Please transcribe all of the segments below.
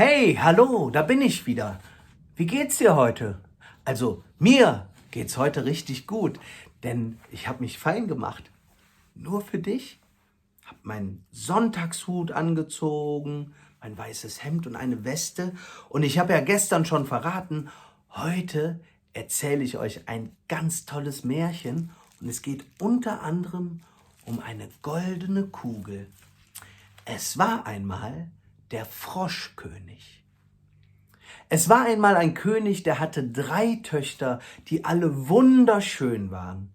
Hey, hallo, da bin ich wieder. Wie geht's dir heute? Also, mir geht's heute richtig gut, denn ich habe mich fein gemacht. Nur für dich. Hab meinen Sonntagshut angezogen, mein weißes Hemd und eine Weste. Und ich habe ja gestern schon verraten, heute erzähle ich euch ein ganz tolles Märchen. Und es geht unter anderem um eine goldene Kugel. Es war einmal der Froschkönig. Es war einmal ein König, der hatte 3 Töchter, die alle wunderschön waren.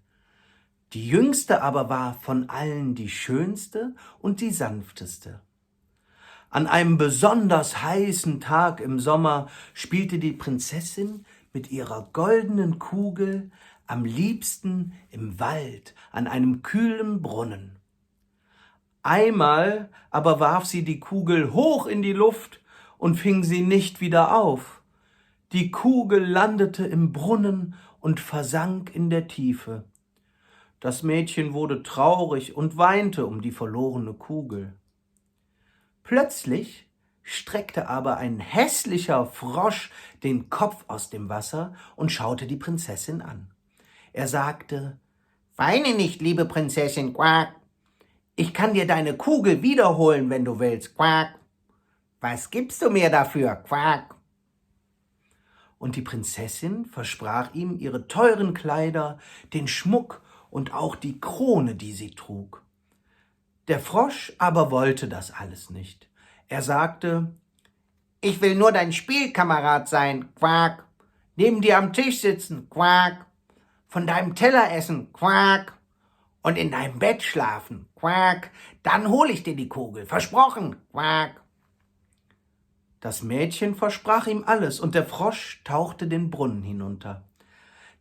Die jüngste aber war von allen die schönste und die sanfteste. An einem besonders heißen Tag im Sommer spielte die Prinzessin mit ihrer goldenen Kugel am liebsten im Wald an einem kühlen Brunnen. Einmal aber warf sie die Kugel hoch in die Luft und fing sie nicht wieder auf. Die Kugel landete im Brunnen und versank in der Tiefe. Das Mädchen wurde traurig und weinte um die verlorene Kugel. Plötzlich streckte aber ein hässlicher Frosch den Kopf aus dem Wasser und schaute die Prinzessin an. Er sagte: »Weine nicht, liebe Prinzessin, quack. Ich kann dir deine Kugel wiederholen, wenn du willst, quack. Was gibst du mir dafür, quack?« Und die Prinzessin versprach ihm ihre teuren Kleider, den Schmuck und auch die Krone, die sie trug. Der Frosch aber wollte das alles nicht. Er sagte: »Ich will nur dein Spielkamerad sein, quack, neben dir am Tisch sitzen, quack, von deinem Teller essen, quack, und in deinem Bett schlafen, quack, dann hol ich dir die Kugel, versprochen, quack.« Das Mädchen versprach ihm alles, und der Frosch tauchte den Brunnen hinunter.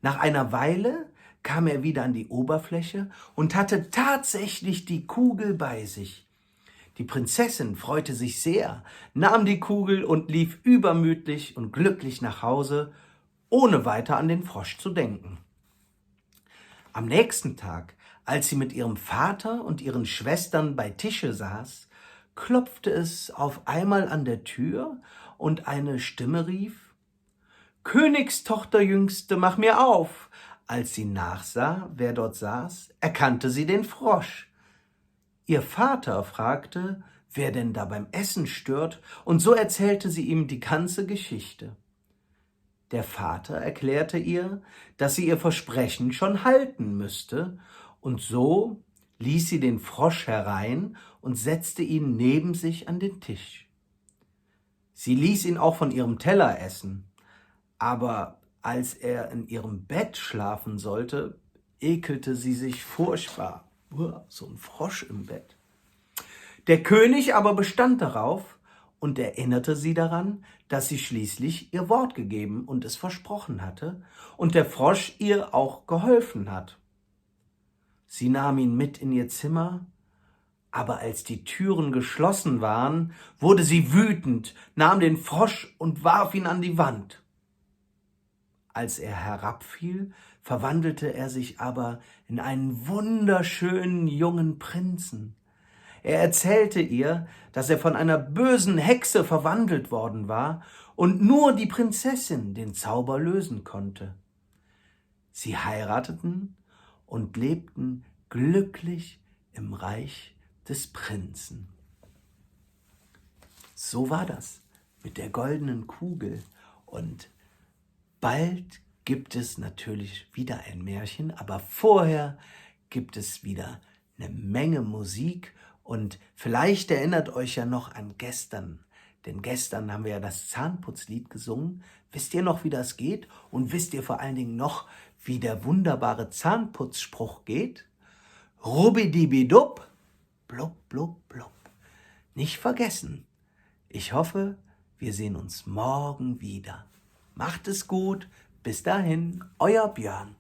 Nach einer Weile kam er wieder an die Oberfläche und hatte tatsächlich die Kugel bei sich. Die Prinzessin freute sich sehr, nahm die Kugel und lief übermütig und glücklich nach Hause, ohne weiter an den Frosch zu denken. Am nächsten Tag, als sie mit ihrem Vater und ihren Schwestern bei Tische saß, klopfte es auf einmal an der Tür und eine Stimme rief: »Königstochter Jüngste, mach mir auf!« Als sie nachsah, wer dort saß, erkannte sie den Frosch. Ihr Vater fragte, wer denn da beim Essen stört, und so erzählte sie ihm die ganze Geschichte. Der Vater erklärte ihr, dass sie ihr Versprechen schon halten müsste, und so ließ sie den Frosch herein und setzte ihn neben sich an den Tisch. Sie ließ ihn auch von ihrem Teller essen, aber als er in ihrem Bett schlafen sollte, ekelte sie sich furchtbar. So ein Frosch im Bett. Der König aber bestand darauf und erinnerte sie daran, dass sie schließlich ihr Wort gegeben und es versprochen hatte und der Frosch ihr auch geholfen hat. Sie nahm ihn mit in ihr Zimmer, aber als die Türen geschlossen waren, wurde sie wütend, nahm den Frosch und warf ihn an die Wand. Als er herabfiel, verwandelte er sich aber in einen wunderschönen jungen Prinzen. Er erzählte ihr, dass er von einer bösen Hexe verwandelt worden war und nur die Prinzessin den Zauber lösen konnte. Sie heirateten und lebten glücklich im Reich des Prinzen. So war das mit der goldenen Kugel, und bald gibt es natürlich wieder ein Märchen, aber vorher gibt es wieder eine Menge Musik, und vielleicht erinnert euch ja noch an gestern, denn gestern haben wir ja das Zahnputzlied gesungen. Wisst ihr noch, wie das geht? Und wisst ihr vor allen Dingen noch, wie der wunderbare Zahnputzspruch geht? Rubidibidub, blub, blub, blub. Nicht vergessen. Ich hoffe, wir sehen uns morgen wieder. Macht es gut. Bis dahin, euer Björn.